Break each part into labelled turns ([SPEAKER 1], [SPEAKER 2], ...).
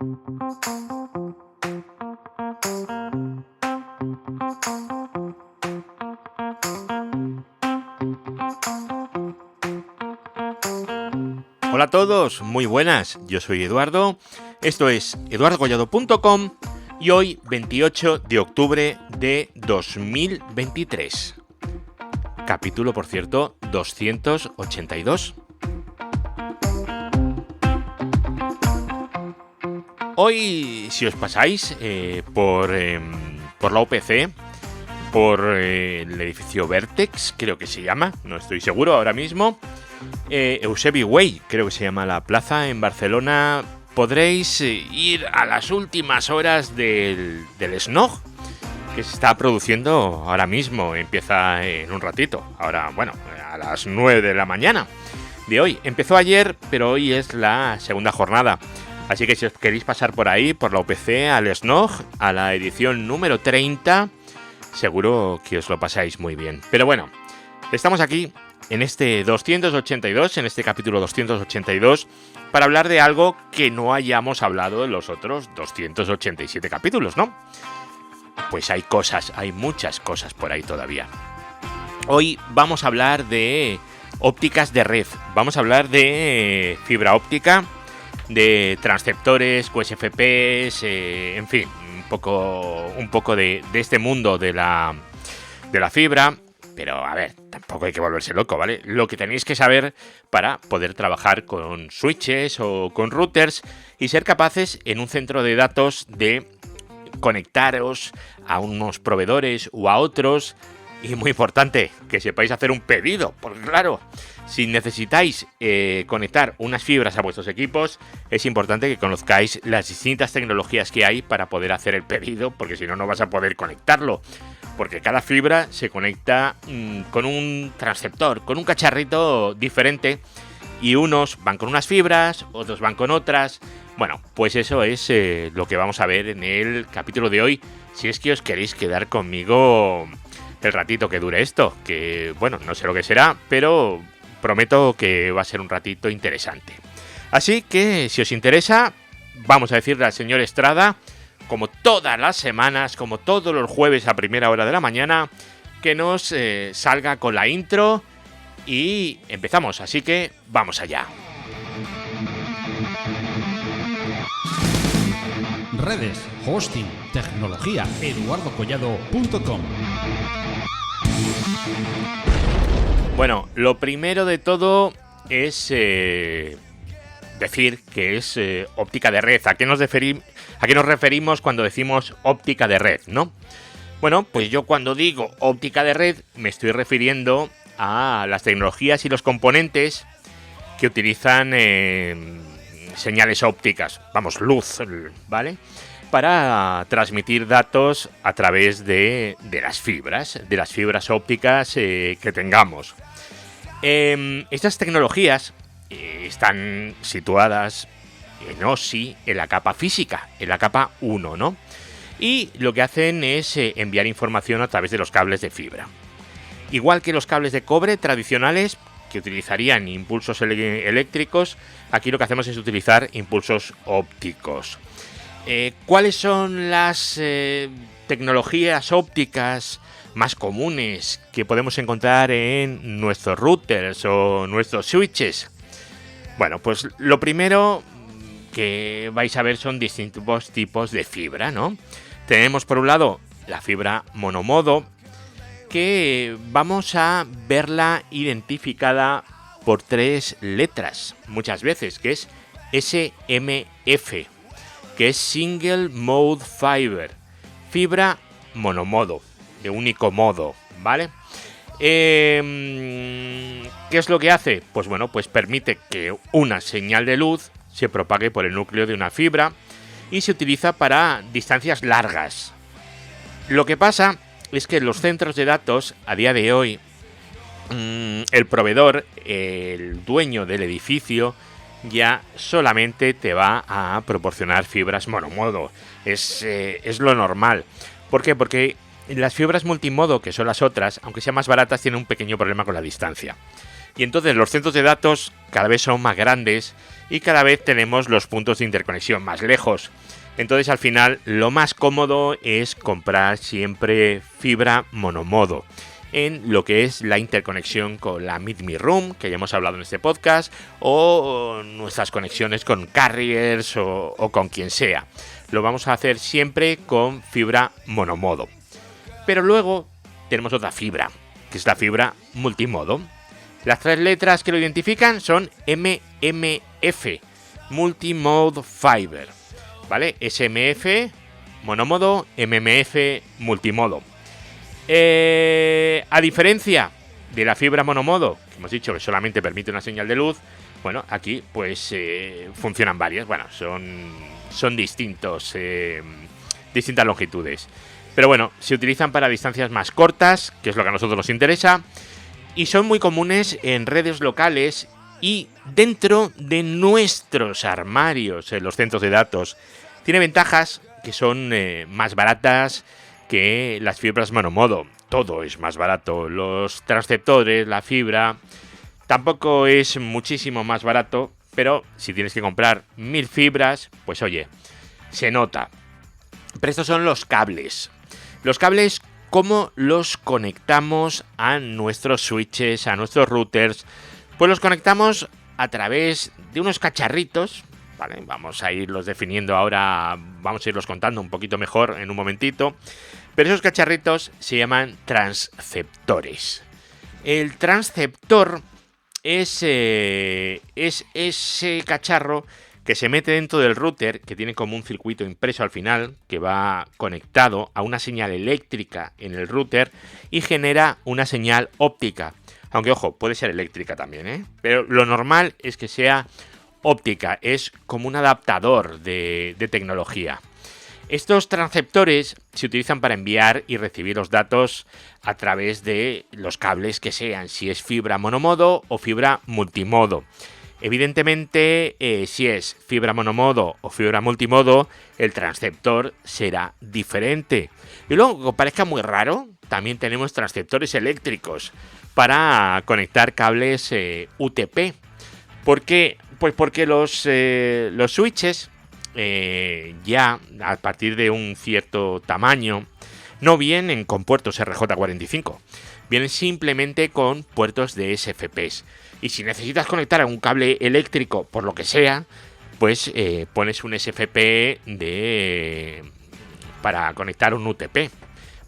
[SPEAKER 1] Hola a todos, muy buenas, yo soy Eduardo, esto es eduardocollado.com y hoy 28 de octubre de 2023. Capítulo, por cierto, 282. Hoy, si os pasáis por la UPC, por el edificio Vertex, creo que se llama, no estoy seguro ahora mismo, Eusebi Way, creo que se llama la plaza en Barcelona, podréis ir a las últimas horas del SNOG que se está produciendo ahora mismo, empieza en un ratito, ahora, bueno, a las 9 de la mañana de hoy. Empezó ayer, pero hoy es la segunda jornada, así que si os queréis pasar por ahí, por la UPC, al SNOG, a la edición número 30, seguro que os lo pasáis muy bien. Pero bueno, estamos aquí en este 282, en este capítulo 282, para hablar de algo que no hayamos hablado en los otros 287 capítulos, ¿no? Pues hay cosas, hay muchas cosas por ahí todavía. Hoy vamos a hablar de ópticas de red, vamos a hablar de fibra óptica, de transceptores, QSFPs, en fin, un poco de este mundo de la fibra. Pero, a ver, tampoco hay que volverse loco, ¿vale? Lo que tenéis que saber para poder trabajar con switches o con routers y ser capaces en un centro de datos de conectaros a unos proveedores o a otros. Y muy importante, que sepáis hacer un pedido, porque claro, si necesitáis conectar unas fibras a vuestros equipos, es importante que conozcáis las distintas tecnologías que hay para poder hacer el pedido, porque si no, no vas a poder conectarlo. Porque cada fibra se conecta con un transceptor, con un cacharrito diferente, y unos van con unas fibras, otros van con otras. Bueno, pues eso es lo que vamos a ver en el capítulo de hoy, si es que os queréis quedar conmigo el ratito que dure esto, que bueno, no sé lo que será, pero prometo que va a ser un ratito interesante. Así que, si os interesa, vamos a decirle al señor Estrada, como todas las semanas, como todos los jueves a primera hora de la mañana, que nos salga con la intro y empezamos, así que vamos allá.
[SPEAKER 2] Redes, hosting, tecnología, eduardocollado.com.
[SPEAKER 1] Bueno, lo primero de todo es decir que es óptica de red. ¿A qué nos referimos cuando decimos óptica de red, no? Bueno, pues yo cuando digo óptica de red me estoy refiriendo a las tecnologías y los componentes que utilizan señales ópticas, vamos, luz, ¿vale? Para transmitir datos a través de las fibras ópticas que tengamos. Estas tecnologías están situadas en OSI, en la capa física, en la capa 1, ¿no? Y lo que hacen es enviar información a través de los cables de fibra. Igual que los cables de cobre tradicionales, que utilizarían impulsos eléctricos, aquí lo que hacemos es utilizar impulsos ópticos. ¿Cuáles son las tecnologías ópticas más comunes que podemos encontrar en nuestros routers o nuestros switches? Bueno, pues lo primero que vais a ver son distintos tipos de fibra, ¿no? Tenemos por un lado la fibra monomodo, que vamos a verla identificada por 3 letras, muchas veces, que es SMF, que es Single Mode Fiber, fibra monomodo, de único modo, ¿vale? ¿Qué es lo que hace? Pues bueno, pues permite que una señal de luz se propague por el núcleo de una fibra y se utiliza para distancias largas. Lo que pasa es que en los centros de datos, a día de hoy, el proveedor, el dueño del edificio, ya solamente te va a proporcionar fibras monomodo. Es lo normal. ¿Por qué? Porque las fibras multimodo, que son las otras, aunque sean más baratas, tienen un pequeño problema con la distancia. Y entonces los centros de datos cada vez son más grandes y cada vez tenemos los puntos de interconexión más lejos. Entonces al final lo más cómodo es comprar siempre fibra monomodo en lo que es la interconexión con la Meet Me Room, que ya hemos hablado en este podcast, o nuestras conexiones con carriers o con quien sea. Lo vamos a hacer siempre con fibra monomodo. Pero luego tenemos otra fibra, que es la fibra multimodo. Las 3 letras que lo identifican son MMF, Multimode Fiber, ¿vale? SMF, monomodo, MMF, multimodo. A diferencia de la fibra monomodo, que hemos dicho que solamente permite una señal de luz, bueno, aquí pues funcionan varias, bueno, son distintas longitudes. Pero bueno, se utilizan para distancias más cortas, que es lo que a nosotros nos interesa, y son muy comunes en redes locales y dentro de nuestros armarios en los centros de datos. Tiene ventajas que son más baratas que las fibras monomodo. Todo es más barato. Los transceptores, la fibra, tampoco es muchísimo más barato, pero si tienes que comprar 1000 fibras, pues oye, se nota. Pero estos son los cables. Los cables, ¿cómo los conectamos a nuestros switches, a nuestros routers? Pues los conectamos a través de unos cacharritos, ¿vale? Vamos a irlos definiendo ahora, vamos a irlos contando un poquito mejor en un momentito. Pero esos cacharritos se llaman transceptores. El transceptor es ese cacharro que se mete dentro del router, que tiene como un circuito impreso al final, que va conectado a una señal eléctrica en el router y genera una señal óptica. Aunque, ojo, puede ser eléctrica también, ¿eh? Pero lo normal es que sea óptica, es como un adaptador de tecnología. Estos transceptores se utilizan para enviar y recibir los datos a través de los cables que sean, si es fibra monomodo o fibra multimodo. Evidentemente, si es fibra monomodo o fibra multimodo, el transceptor será diferente. Y luego, que parezca muy raro, también tenemos transceptores eléctricos para conectar cables UTP. ¿Por qué? Pues porque los switches ya a partir de un cierto tamaño no vienen con puertos RJ45, vienen simplemente con puertos de SFPs. Y si necesitas conectar a un cable eléctrico por lo que sea, pues pones un SFP para conectar un UTP,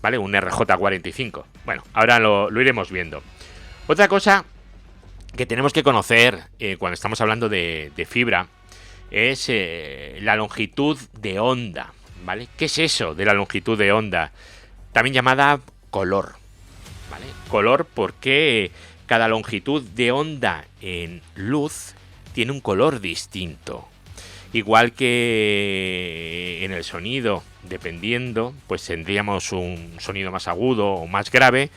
[SPEAKER 1] ¿vale? Un RJ45. Bueno, ahora lo iremos viendo. Otra cosa que tenemos que conocer cuando estamos hablando de fibra es la longitud de onda, ¿vale? ¿Qué es eso de la longitud de onda? También llamada color, ¿vale? Color porque cada longitud de onda en luz tiene un color distinto. Igual que en el sonido, dependiendo, pues tendríamos un sonido más agudo o más grave.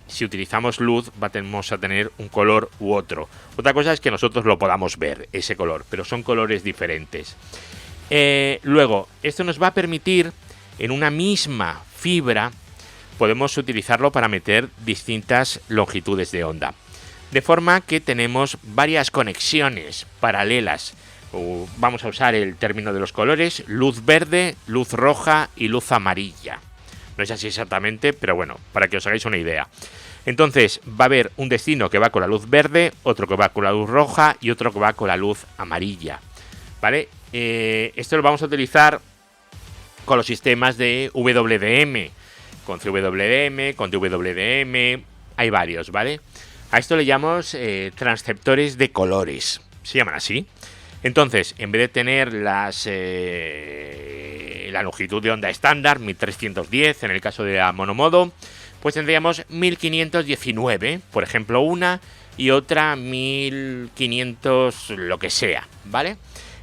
[SPEAKER 1] Si utilizamos luz vamos a tener un color u otro. Otra cosa es que nosotros lo podamos ver, ese color, pero son colores diferentes. Luego, esto nos va a permitir, en una misma fibra, podemos utilizarlo para meter distintas longitudes de onda. De forma que tenemos varias conexiones paralelas. Vamos a usar el término de los colores: luz verde, luz roja y luz amarilla. No es así exactamente, pero bueno, para que os hagáis una idea. Entonces va a haber un destino que va con la luz verde, otro que va con la luz roja y otro que va con la luz amarilla, ¿vale? Esto lo vamos a utilizar con los sistemas de WDM, con CWDM, con DWDM, hay varios, ¿vale? A esto le llamamos transceptores de colores, se llaman así. Entonces, en vez de tener la longitud de onda estándar, 1310 en el caso de la monomodo, pues tendríamos 1519, por ejemplo, una, y otra 1500 lo que sea, ¿vale?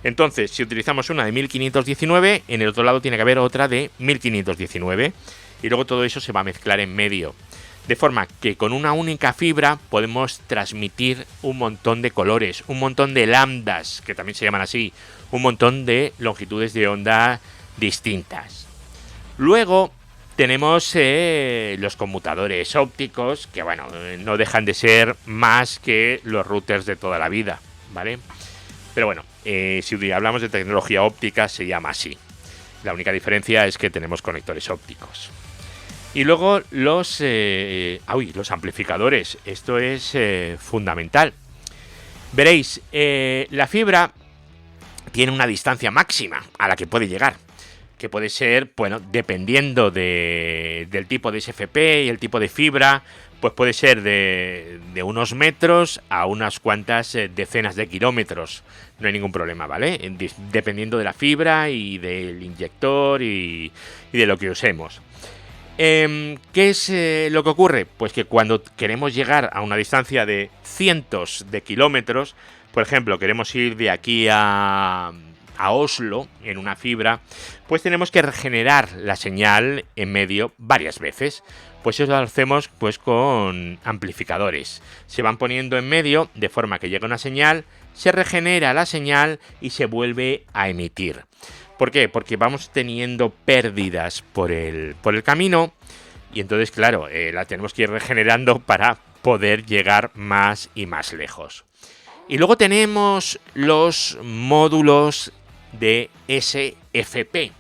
[SPEAKER 1] Entonces, si utilizamos una de 1519, en el otro lado tiene que haber otra de 1519, y luego todo eso se va a mezclar en medio. De forma que con una única fibra podemos transmitir un montón de colores, un montón de lambdas, que también se llaman así, un montón de longitudes de onda distintas. Luego, tenemos los conmutadores ópticos, que bueno, no dejan de ser más que los routers de toda la vida, ¿vale? Pero bueno, si hablamos de tecnología óptica se llama así. La única diferencia es que tenemos conectores ópticos. Y luego los amplificadores. Esto es fundamental. Veréis, la fibra tiene una distancia máxima a la que puede llegar, que puede ser, bueno, dependiendo del tipo de SFP y el tipo de fibra, pues puede ser de unos metros a unas cuantas decenas de kilómetros. No hay ningún problema, ¿vale? Dependiendo de la fibra y del inyector y de lo que usemos. ¿Qué es lo que ocurre? Pues que cuando queremos llegar a una distancia de cientos de kilómetros, por ejemplo, queremos ir de aquí a Oslo en una fibra, pues tenemos que regenerar la señal en medio varias veces. Pues eso lo hacemos pues con amplificadores. Se van poniendo en medio de forma que llega una señal, se regenera la señal y se vuelve a emitir. ¿Por qué? Porque vamos teniendo pérdidas por el camino y entonces, claro, la tenemos que ir regenerando para poder llegar más y más lejos. Y luego tenemos los módulos de SFP.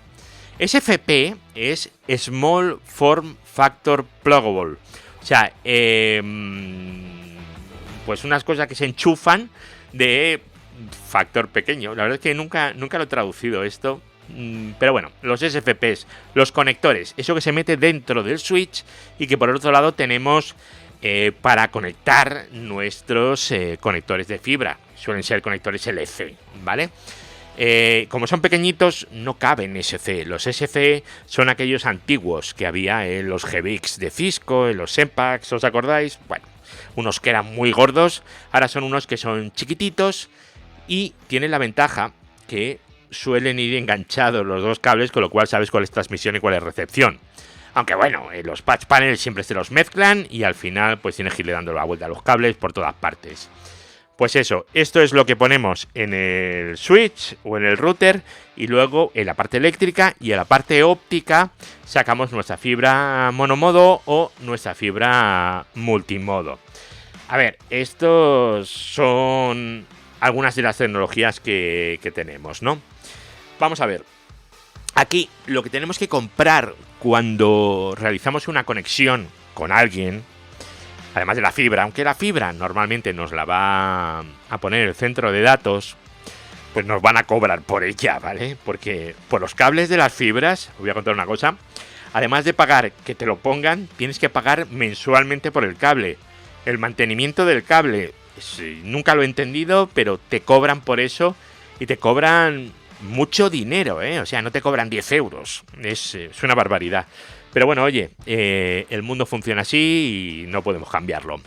[SPEAKER 1] SFP es Small Form Factor Pluggable. O sea, pues unas cosas que se enchufan de factor pequeño. La verdad es que nunca lo he traducido esto. Pero bueno, los SFPs, los conectores, eso que se mete dentro del switch y que por el otro lado tenemos para conectar nuestros conectores de fibra. Suelen ser conectores LC, ¿vale? Como son pequeñitos, no caben SC. Los SC son aquellos antiguos que había en los GBX de Cisco, en los Sempax, ¿os acordáis? Bueno, unos que eran muy gordos, ahora son unos que son chiquititos y tienen la ventaja que suelen ir enganchados los dos cables, con lo cual sabes cuál es transmisión y cuál es recepción. Aunque bueno, los patch panels siempre se los mezclan y al final pues tienes que irle dando la vuelta a los cables por todas partes. Pues eso, esto es lo que ponemos en el switch o en el router y luego en la parte eléctrica y en la parte óptica sacamos nuestra fibra monomodo o nuestra fibra multimodo. A ver, estos son algunas de las tecnologías que tenemos, ¿no? Vamos a ver. Aquí lo que tenemos que comprar cuando realizamos una conexión con alguien, además de la fibra, aunque la fibra normalmente nos la va a poner el centro de datos, pues nos van a cobrar por ella, ¿vale? Porque por los cables de las fibras, os voy a contar una cosa, además de pagar que te lo pongan, tienes que pagar mensualmente por el cable. El mantenimiento del cable, nunca lo he entendido, pero te cobran por eso y te cobran mucho dinero, ¿eh? O sea, no te cobran 10 euros. Es una barbaridad. Pero bueno, oye, el mundo funciona así y no podemos cambiarlo.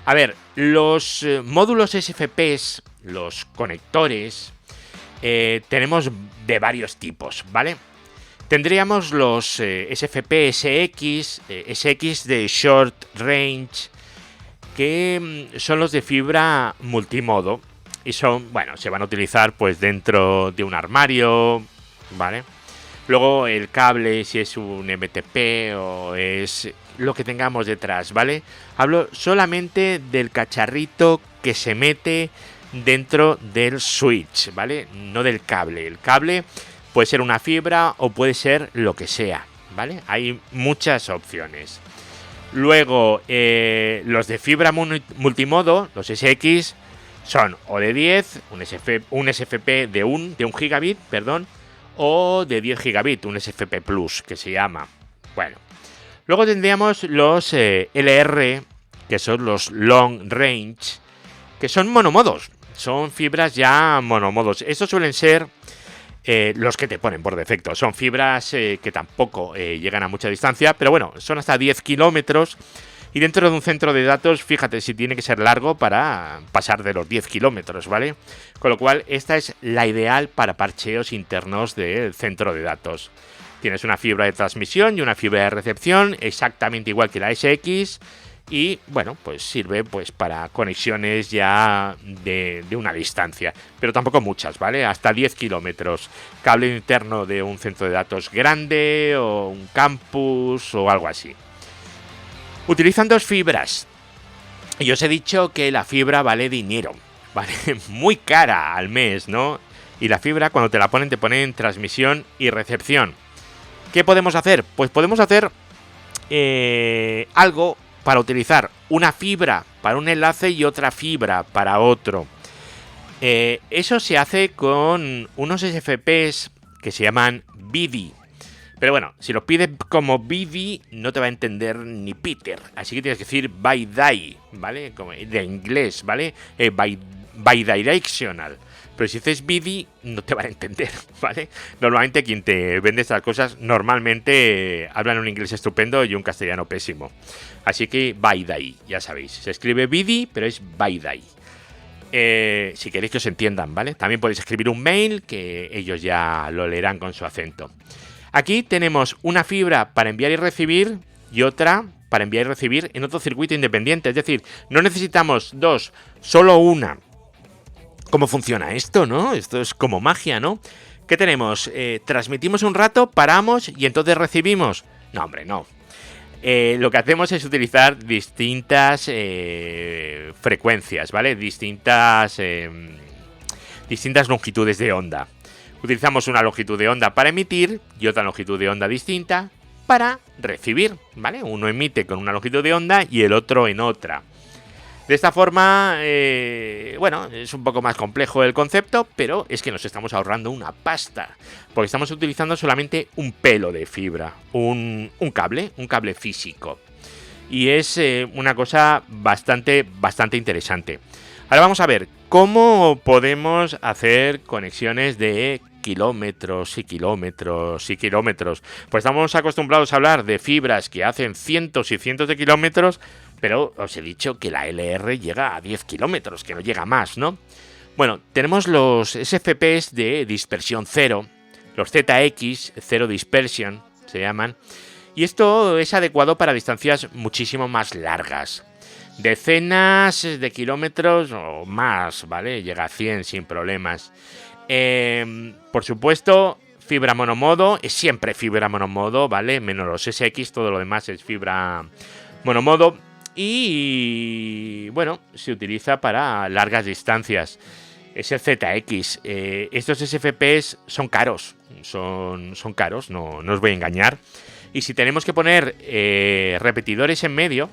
[SPEAKER 1] A ver, los módulos SFPs, los conectores, tenemos de varios tipos, ¿vale? Tendríamos los SFP SX, SX de Short Range, que son los de fibra multimodo. Y son, bueno, se van a utilizar pues dentro de un armario, ¿vale? Luego el cable, si es un MTP o es lo que tengamos detrás, ¿vale? Hablo solamente del cacharrito que se mete dentro del switch, ¿vale? No del cable. El cable puede ser una fibra o puede ser lo que sea, ¿vale? Hay muchas opciones. Luego, los de fibra multimodo, los SX, son o de 10, un SFP de 1 gigabit, perdón, o de 10 gigabit, un SFP Plus, que se llama. Bueno, luego tendríamos los LR, que son los Long Range, que son monomodos, son fibras ya monomodos. Estos suelen ser los que te ponen por defecto. Son fibras que tampoco llegan a mucha distancia, pero bueno, son hasta 10 kilómetros. Y dentro de un centro de datos, fíjate si tiene que ser largo para pasar de los 10 kilómetros, ¿vale? Con lo cual, esta es la ideal para parcheos internos del centro de datos. Tienes una fibra de transmisión y una fibra de recepción, exactamente igual que la SX, y bueno, pues sirve pues para conexiones ya de una distancia, pero tampoco muchas, ¿vale? Hasta 10 kilómetros, cable interno de un centro de datos grande o un campus o algo así. Utilizan 2 fibras y os he dicho que la fibra vale dinero, vale muy cara al mes, ¿no? Y la fibra cuando te la ponen te ponen transmisión y recepción. ¿Qué podemos hacer? Pues podemos hacer algo para utilizar una fibra para un enlace y otra fibra para otro. Eso se hace con unos SFPs que se llaman BIDI. Pero bueno, si lo pides como BIDI no te va a entender ni Peter. Así que tienes que decir BiDi, ¿vale? Como de inglés, ¿vale? Bidirectional. Pero si dices BIDI no te van a entender, ¿vale? Normalmente quien te vende estas cosas normalmente hablan un inglés estupendo y un castellano pésimo. Así que BiDi, ya sabéis. Se escribe BIDI, pero es BiDi. Si queréis que os entiendan, ¿vale? También podéis escribir un mail que ellos ya lo leerán con su acento. Aquí tenemos una fibra para enviar y recibir y otra para enviar y recibir en otro circuito independiente. Es decir, no necesitamos 2, solo una. ¿Cómo funciona esto, no? Esto es como magia, ¿no? ¿Qué tenemos? Transmitimos un rato, paramos y entonces recibimos. No, hombre, no. Lo que hacemos es utilizar distintas frecuencias, ¿vale? Distintas longitudes de onda. Utilizamos una longitud de onda para emitir y otra longitud de onda distinta para recibir, ¿vale? Uno emite con una longitud de onda y el otro en otra. De esta forma, bueno, es un poco más complejo el concepto, pero es que nos estamos ahorrando una pasta, porque estamos utilizando solamente un pelo de fibra, un cable físico. Y es una cosa bastante interesante. Ahora vamos a ver cómo podemos hacer conexiones de kilómetros y kilómetros y kilómetros. Pues estamos acostumbrados a hablar de fibras que hacen cientos y cientos de kilómetros, pero os he dicho que la LR llega a 10 kilómetros, que no llega más, ¿no? Bueno, tenemos los SFPs de dispersión cero, los ZX, Zero Dispersion, se llaman, y esto es adecuado para distancias muchísimo más largas. Decenas de kilómetros o más, ¿vale? Llega a 100 sin problemas. Por supuesto, fibra monomodo, es siempre fibra monomodo, ¿vale? Menos los SX, todo lo demás es fibra monomodo. Y bueno, se utiliza para largas distancias. Es el ZX. Estos SFPs son caros. Son caros, no os voy a engañar. Y si tenemos que poner repetidores en medio,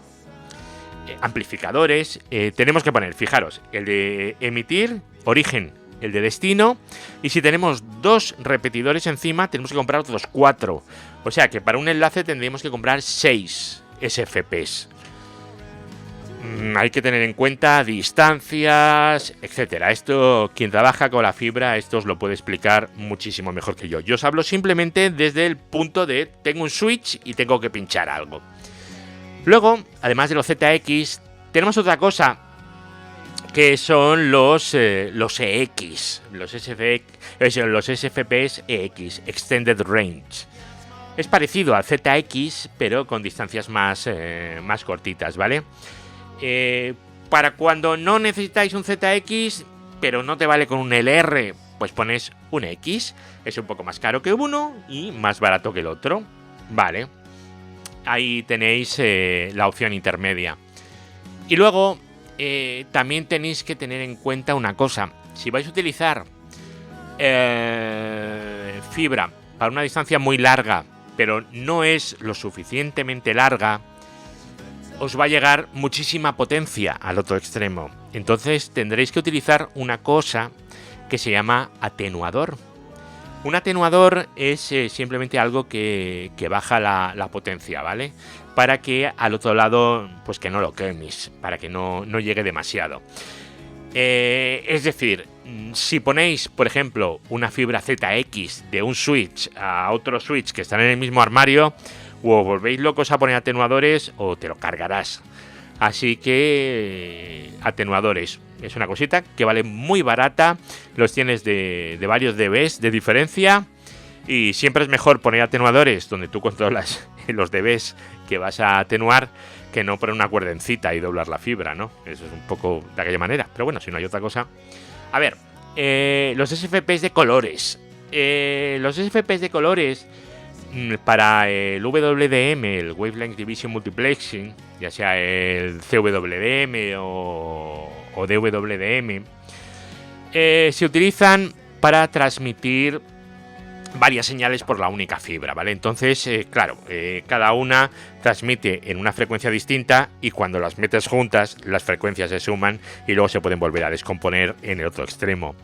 [SPEAKER 1] amplificadores, tenemos que poner, fijaros, el de emitir, origen, el de destino, y si tenemos 2 repetidores encima, tenemos que comprar otros 4. O sea que para un enlace tendríamos que comprar 6 SFPs. Hay que tener en cuenta distancias, etcétera. Esto, quien trabaja con la fibra, esto os lo puede explicar muchísimo mejor que yo. Yo os hablo simplemente desde el punto de tengo un switch y tengo que pinchar algo. Luego, además de los ZX, tenemos otra cosa que son los EX, los SFPs EX, Extended Range. Es parecido al ZX, pero con distancias más cortitas, ¿vale? Para cuando no necesitáis un ZX, pero no te vale con un LR, pues pones un X. Es un poco más caro que uno y más barato que el otro. Vale. Ahí tenéis la opción intermedia. Y luego también tenéis que tener en cuenta una cosa. Si vais a utilizar fibra para una distancia muy larga, pero no es lo suficientemente larga, os va a llegar muchísima potencia al otro extremo. Entonces tendréis que utilizar una cosa que se llama atenuador. Un atenuador es simplemente algo que baja la potencia, ¿vale? Para que al otro lado, pues que no lo queméis, para que no llegue demasiado. Es decir, si ponéis, por ejemplo, una fibra ZX de un switch a otro switch que están en el mismo armario, o os volvéis locos a poner atenuadores o te lo cargarás. Así que atenuadores es una cosita que vale muy barata. Los tienes de varios dBs de diferencia. Y siempre es mejor poner atenuadores donde tú controlas los dBs que vas a atenuar que no poner una cuerdencita y doblar la fibra, ¿no? Eso es un poco de aquella manera. Pero bueno, si no hay otra cosa. A ver, los SFPs de colores. Los SFPs de colores para el WDM, el Wavelength Division Multiplexing, ya sea el CWDM o DWDM, se utilizan para transmitir varias señales por la única fibra, ¿vale? Entonces, claro, cada una transmite en una frecuencia distinta y cuando las metes juntas, las frecuencias se suman y luego se pueden volver a descomponer en el otro extremo.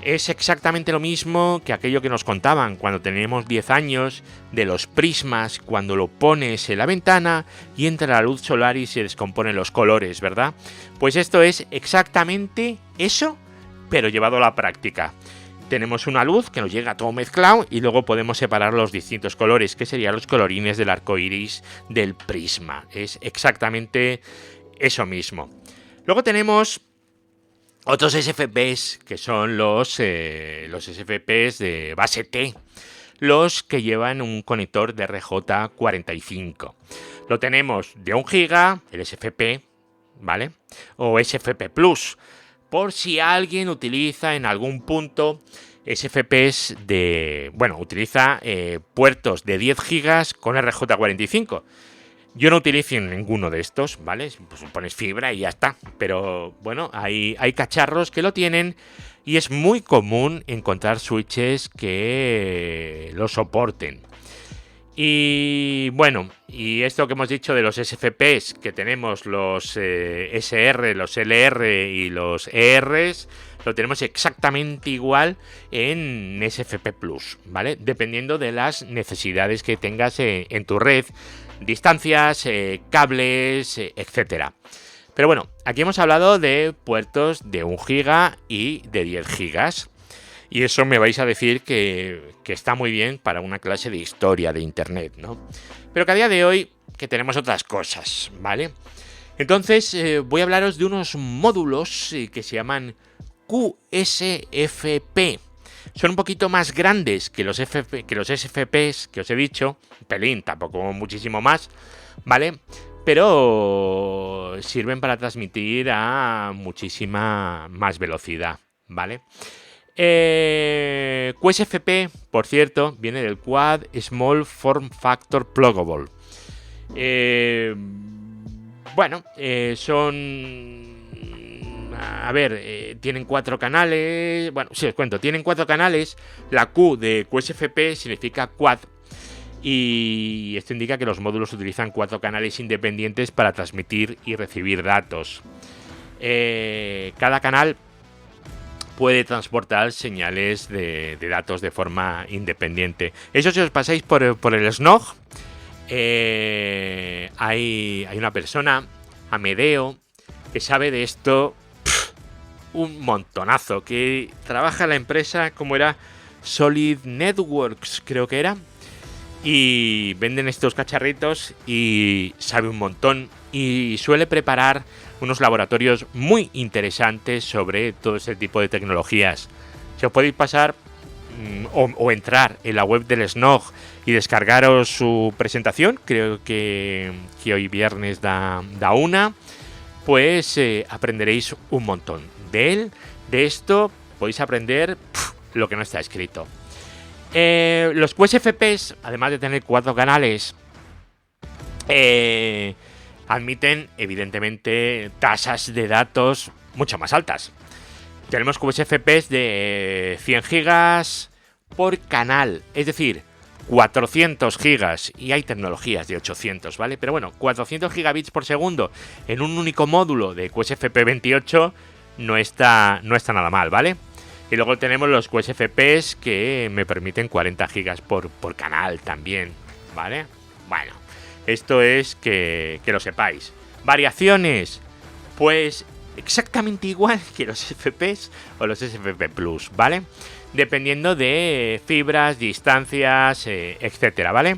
[SPEAKER 1] Es exactamente lo mismo que aquello que nos contaban cuando teníamos 10 años de los prismas, cuando lo pones en la ventana y entra la luz solar y se descomponen los colores, ¿verdad? Pues esto es exactamente eso, pero llevado a la práctica. Tenemos una luz que nos llega todo mezclado y luego podemos separar los distintos colores, que serían los colorines del arco iris del prisma. Es exactamente eso mismo. Luego tenemos otros SFPs, que son los SFPs de base T, los que llevan un conector de RJ45. Lo tenemos de 1 GB, el SFP, ¿vale? O SFP Plus, por si alguien utiliza en algún punto SFPs de... Bueno, utiliza puertos de 10 GB con RJ45. Yo no utilizo ninguno de estos, ¿vale? Pues pones fibra y ya está. Pero bueno, hay cacharros que lo tienen y es muy común encontrar switches que lo soporten. Y bueno, y esto que hemos dicho de los SFPs, que tenemos los SR, los LR y los ERs, lo tenemos exactamente igual en SFP Plus, ¿vale? Dependiendo de las necesidades que tengas en tu red, distancias, cables, etcétera. Pero bueno, aquí hemos hablado de puertos de 1 GB y de 10 GB. Y eso me vais a decir que está muy bien para una clase de historia de Internet, ¿no? Pero que a día de hoy que tenemos otras cosas, ¿vale? Entonces voy a hablaros de unos módulos que se llaman QSFP. Son un poquito más grandes que los SFPs que os he dicho, un pelín, tampoco muchísimo más, ¿vale? Pero sirven para transmitir a muchísima más velocidad, ¿vale? QSFP, por cierto, viene del Quad Small Form Factor Pluggable. Son... A ver, tienen 4 canales. Bueno, sí, os cuento, tienen 4 canales. La Q de QSFP significa Quad. Y esto indica que los módulos utilizan 4 canales independientes para transmitir y recibir datos. Cada canal puede transportar señales de datos de forma independiente. Eso si os pasáis por el SNOG, hay una persona, Amedeo, que sabe de esto un montonazo, que trabaja en la empresa, como era Solid Networks, creo que era, y venden estos cacharritos y sabe un montón y suele preparar unos laboratorios muy interesantes sobre todo ese tipo de tecnologías. Si os podéis pasar o entrar en la web del SNOG y descargaros su presentación, creo que hoy viernes da una, pues aprenderéis un montón de él. De esto podéis aprender lo que no está escrito. Los QSFPs, además de tener 4 canales, admiten evidentemente tasas de datos mucho más altas. Tenemos QSFPs de 100 gigas por canal, es decir, 400 gigas, y hay tecnologías de 800, ¿vale? Pero bueno, 400 gigabits por segundo en un único módulo de QSFP28 no está nada mal, ¿vale? Y luego tenemos los QSFPs que me permiten 40 gigas por canal también, ¿vale? Bueno, esto es que lo sepáis. Variaciones, pues exactamente igual que los SFPs o los SFP Plus, ¿vale? Dependiendo de fibras, distancias, etcétera, ¿vale?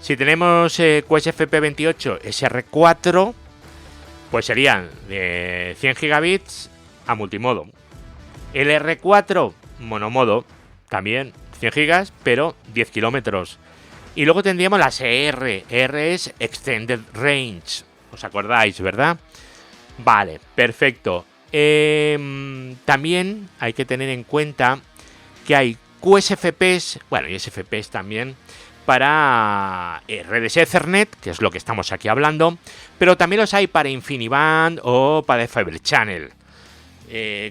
[SPEAKER 1] Si tenemos QSFP28 SR4, pues serían de 100 gigabits a multimodo. El R4 monomodo, también 100 gigas, pero 10 kilómetros. Y luego tendríamos las ER. ER es Extended Range. ¿Os acordáis, verdad? Vale, perfecto. También hay que tener en cuenta que hay QSFPs, bueno, y SFPs también, para redes Ethernet, que es lo que estamos aquí hablando, pero también los hay para InfiniBand o para Fibre Channel.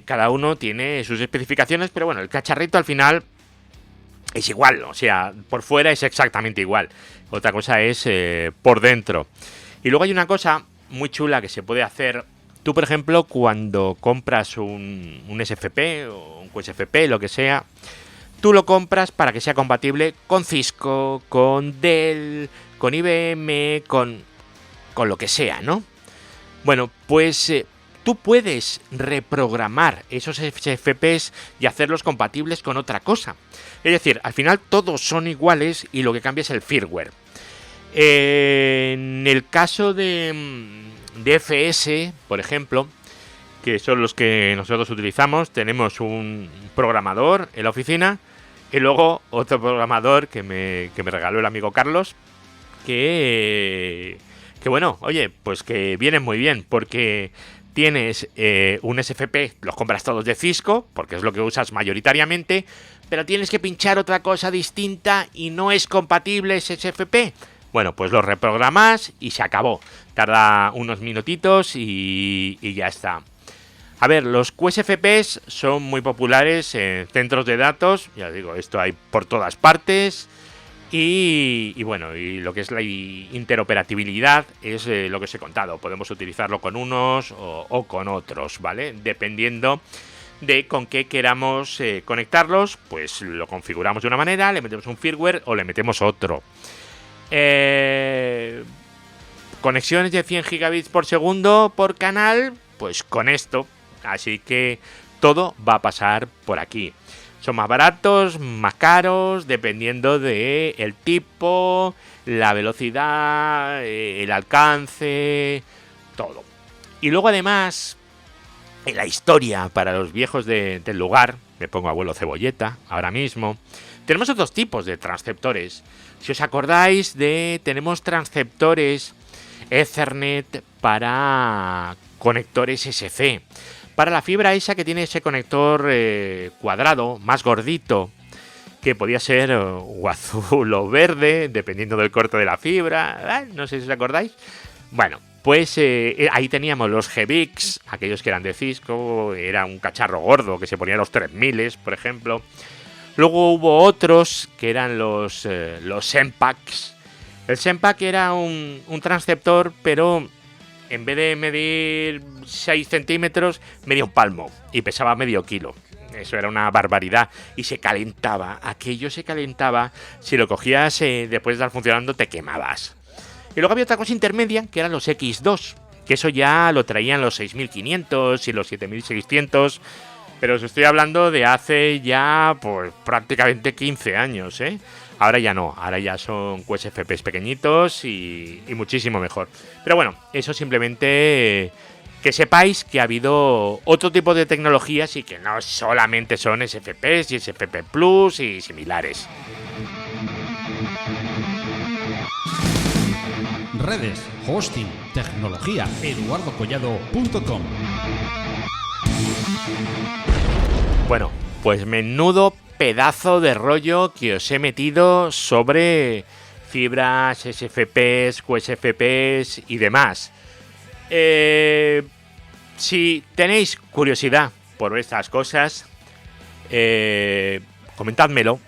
[SPEAKER 1] Cada uno tiene sus especificaciones, pero bueno, el cacharrito al final es igual, o sea, por fuera es exactamente igual. Otra cosa es por dentro. Y luego hay una cosa muy chula que se puede hacer. Tú, por ejemplo, cuando compras un SFP o un QSFP, lo que sea, tú lo compras para que sea compatible con Cisco, con Dell, con IBM, con lo que sea, ¿no? Bueno, pues tú puedes reprogramar esos SFPs y hacerlos compatibles con otra cosa. Es decir, al final todos son iguales y lo que cambia es el firmware. En el caso de FS, por ejemplo, que son los que nosotros utilizamos, tenemos un programador en la oficina y luego otro programador que me regaló el amigo Carlos, que bueno, oye, pues que viene muy bien, porque tienes un SFP, los compras todos de Cisco, porque es lo que usas mayoritariamente, pero tienes que pinchar otra cosa distinta y no es compatible ese SFP. Bueno, pues lo reprogramas y se acabó. Tarda unos minutitos y ya está. A ver, los QSFPs son muy populares en centros de datos. Ya digo, esto hay por todas partes. Y bueno, y lo que es la interoperabilidad es lo que os he contado. Podemos utilizarlo con unos o con otros, ¿vale? Dependiendo de con qué queramos conectarlos, pues lo configuramos de una manera, le metemos un firmware o le metemos otro. Conexiones de 100 gigabits por segundo por canal, pues con esto. Así que todo va a pasar por aquí. Son más baratos, más caros, dependiendo de el tipo, la velocidad, el alcance, todo. Y luego además, en la historia para los viejos del lugar, me pongo abuelo cebolleta ahora mismo, tenemos otros tipos de transceptores. Si os acordáis tenemos transceptores Ethernet para conectores SC. Para la fibra esa que tiene ese conector cuadrado, más gordito, que podía ser o azul o verde, dependiendo del corte de la fibra. No sé si os acordáis. Bueno, pues ahí teníamos los GBICs, aquellos que eran de Cisco, era un cacharro gordo que se ponía a los 3000, por ejemplo. Luego hubo otros que eran los SEMPACs. El SEMPAC era un transceptor, pero en vez de medir 6 centímetros, medía un palmo y pesaba medio kilo. Eso era una barbaridad y se calentaba. Aquello se calentaba. Si lo cogías después de estar funcionando, te quemabas. Y luego había otra cosa intermedia, que eran los X2, que eso ya lo traían los 6500 y los 7600. Pero os estoy hablando de hace ya pues prácticamente 15 años, ¿eh? Ahora ya no, ahora ya son QSFPs pequeñitos y muchísimo mejor. Pero bueno, eso simplemente que sepáis que ha habido otro tipo de tecnologías y que no solamente son SFPs y SFP Plus y similares.
[SPEAKER 2] Redes, hosting, tecnología, eduardocollado.com.
[SPEAKER 1] Bueno, pues menudo pedazo de rollo que os he metido sobre fibras, SFPs, QSFPs y demás. Si tenéis curiosidad por estas cosas, comentádmelo.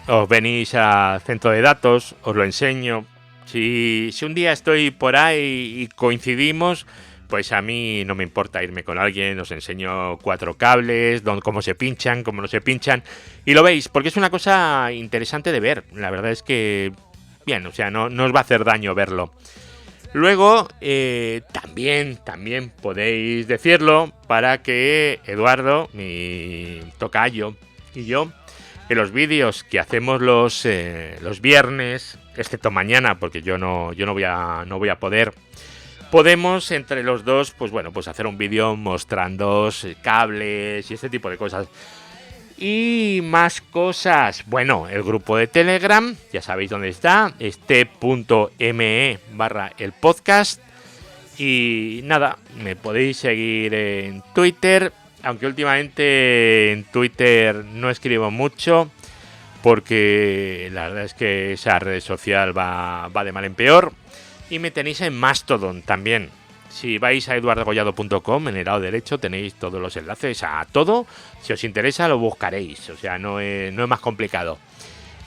[SPEAKER 1] Os venís al centro de datos, os lo enseño. Si un día estoy por ahí y coincidimos, pues a mí no me importa irme con alguien, os enseño 4 cables, cómo se pinchan, cómo no se pinchan, y lo veis, porque es una cosa interesante de ver. La verdad es que, bien, o sea, no os va a hacer daño verlo. Luego, también podéis decirlo para que Eduardo, mi tocayo, y yo, en los vídeos que hacemos los viernes, excepto mañana, porque yo no voy a poder, podemos entre los dos, pues bueno, pues hacer un vídeo mostrando cables y este tipo de cosas. Y más cosas. Bueno, el grupo de Telegram, ya sabéis dónde está, este.me/el podcast. Y nada, me podéis seguir en Twitter, aunque últimamente en Twitter no escribo mucho, porque la verdad es que esa red social va de mal en peor. Y me tenéis en Mastodon también. Si vais a eduardogollado.com, en el lado derecho tenéis todos los enlaces a todo. Si os interesa lo buscaréis, o sea, no es más complicado.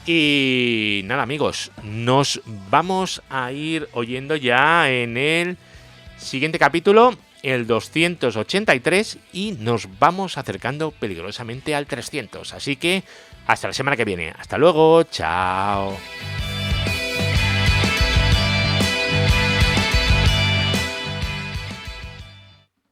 [SPEAKER 1] Y nada, amigos, nos vamos a ir oyendo ya en el siguiente capítulo, el 283, y nos vamos acercando peligrosamente al 300. Así que hasta la semana que viene. Hasta luego, chao.